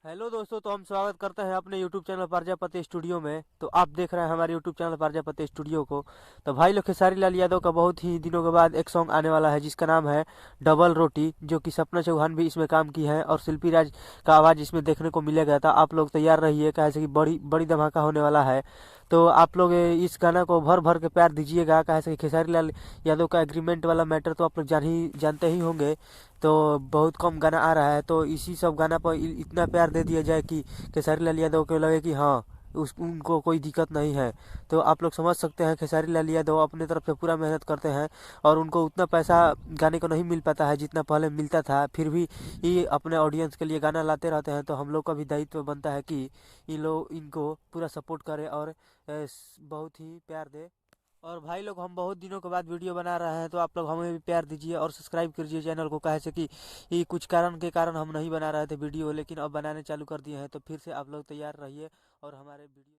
Hello दोस्तों, तो हम स्वागत करते हैं अपने यूट्यूब चैनल प्रजापति स्टूडियो में। तो आप देख रहे हैं हमारे यूट्यूब चैनल प्रजापति स्टूडियो को। तो भाई लोग, खेसारी लाल यादव का बहुत ही दिनों के बाद एक सॉन्ग आने वाला है जिसका नाम है डबल रोटी, जो कि सपना चौहान भी इसमें काम की है और शिल्पी राज का आवाज़ इसमें देखने को मिलेगा। था आप लोग तैयार रहिए, कैसे कि बड़ी बड़ी धमाका होने वाला है। तो आप लोग इस गाना को भर भर के प्यार दीजिएगा, कैसे कि खेसारी लाल यादव का एग्रीमेंट वाला मैटर तो आप लोग जानते ही होंगे। तो बहुत कम गाना आ रहा है, तो इसी सब गाना पर इतना प्यार दे दिया जाए कि खेसारी लाल यादव को लगे कि हाँ, उस उनको कोई दिक्कत नहीं है। तो आप लोग समझ सकते हैं, खेसारी लाल यादव अपने तरफ से पूरा मेहनत करते हैं और उनको उतना पैसा गाने को नहीं मिल पाता है जितना पहले मिलता था। फिर भी ये अपने ऑडियंस के लिए गाना लाते रहते हैं, तो हम लोग का भी दायित्व बनता है कि इन लोग इनको पूरा सपोर्ट करें और बहुत ही प्यार दे। और भाई लोग, हम बहुत दिनों के बाद वीडियो बना रहे हैं, तो आप लोग हमें भी प्यार दीजिए और सब्सक्राइब कीजिए चैनल को। कहे से कि ये कुछ कारण के कारण हम नहीं बना रहे थे वीडियो, लेकिन अब बनाने चालू कर दिए हैं। तो फिर से आप लोग तैयार रहिए और हमारे वीडियो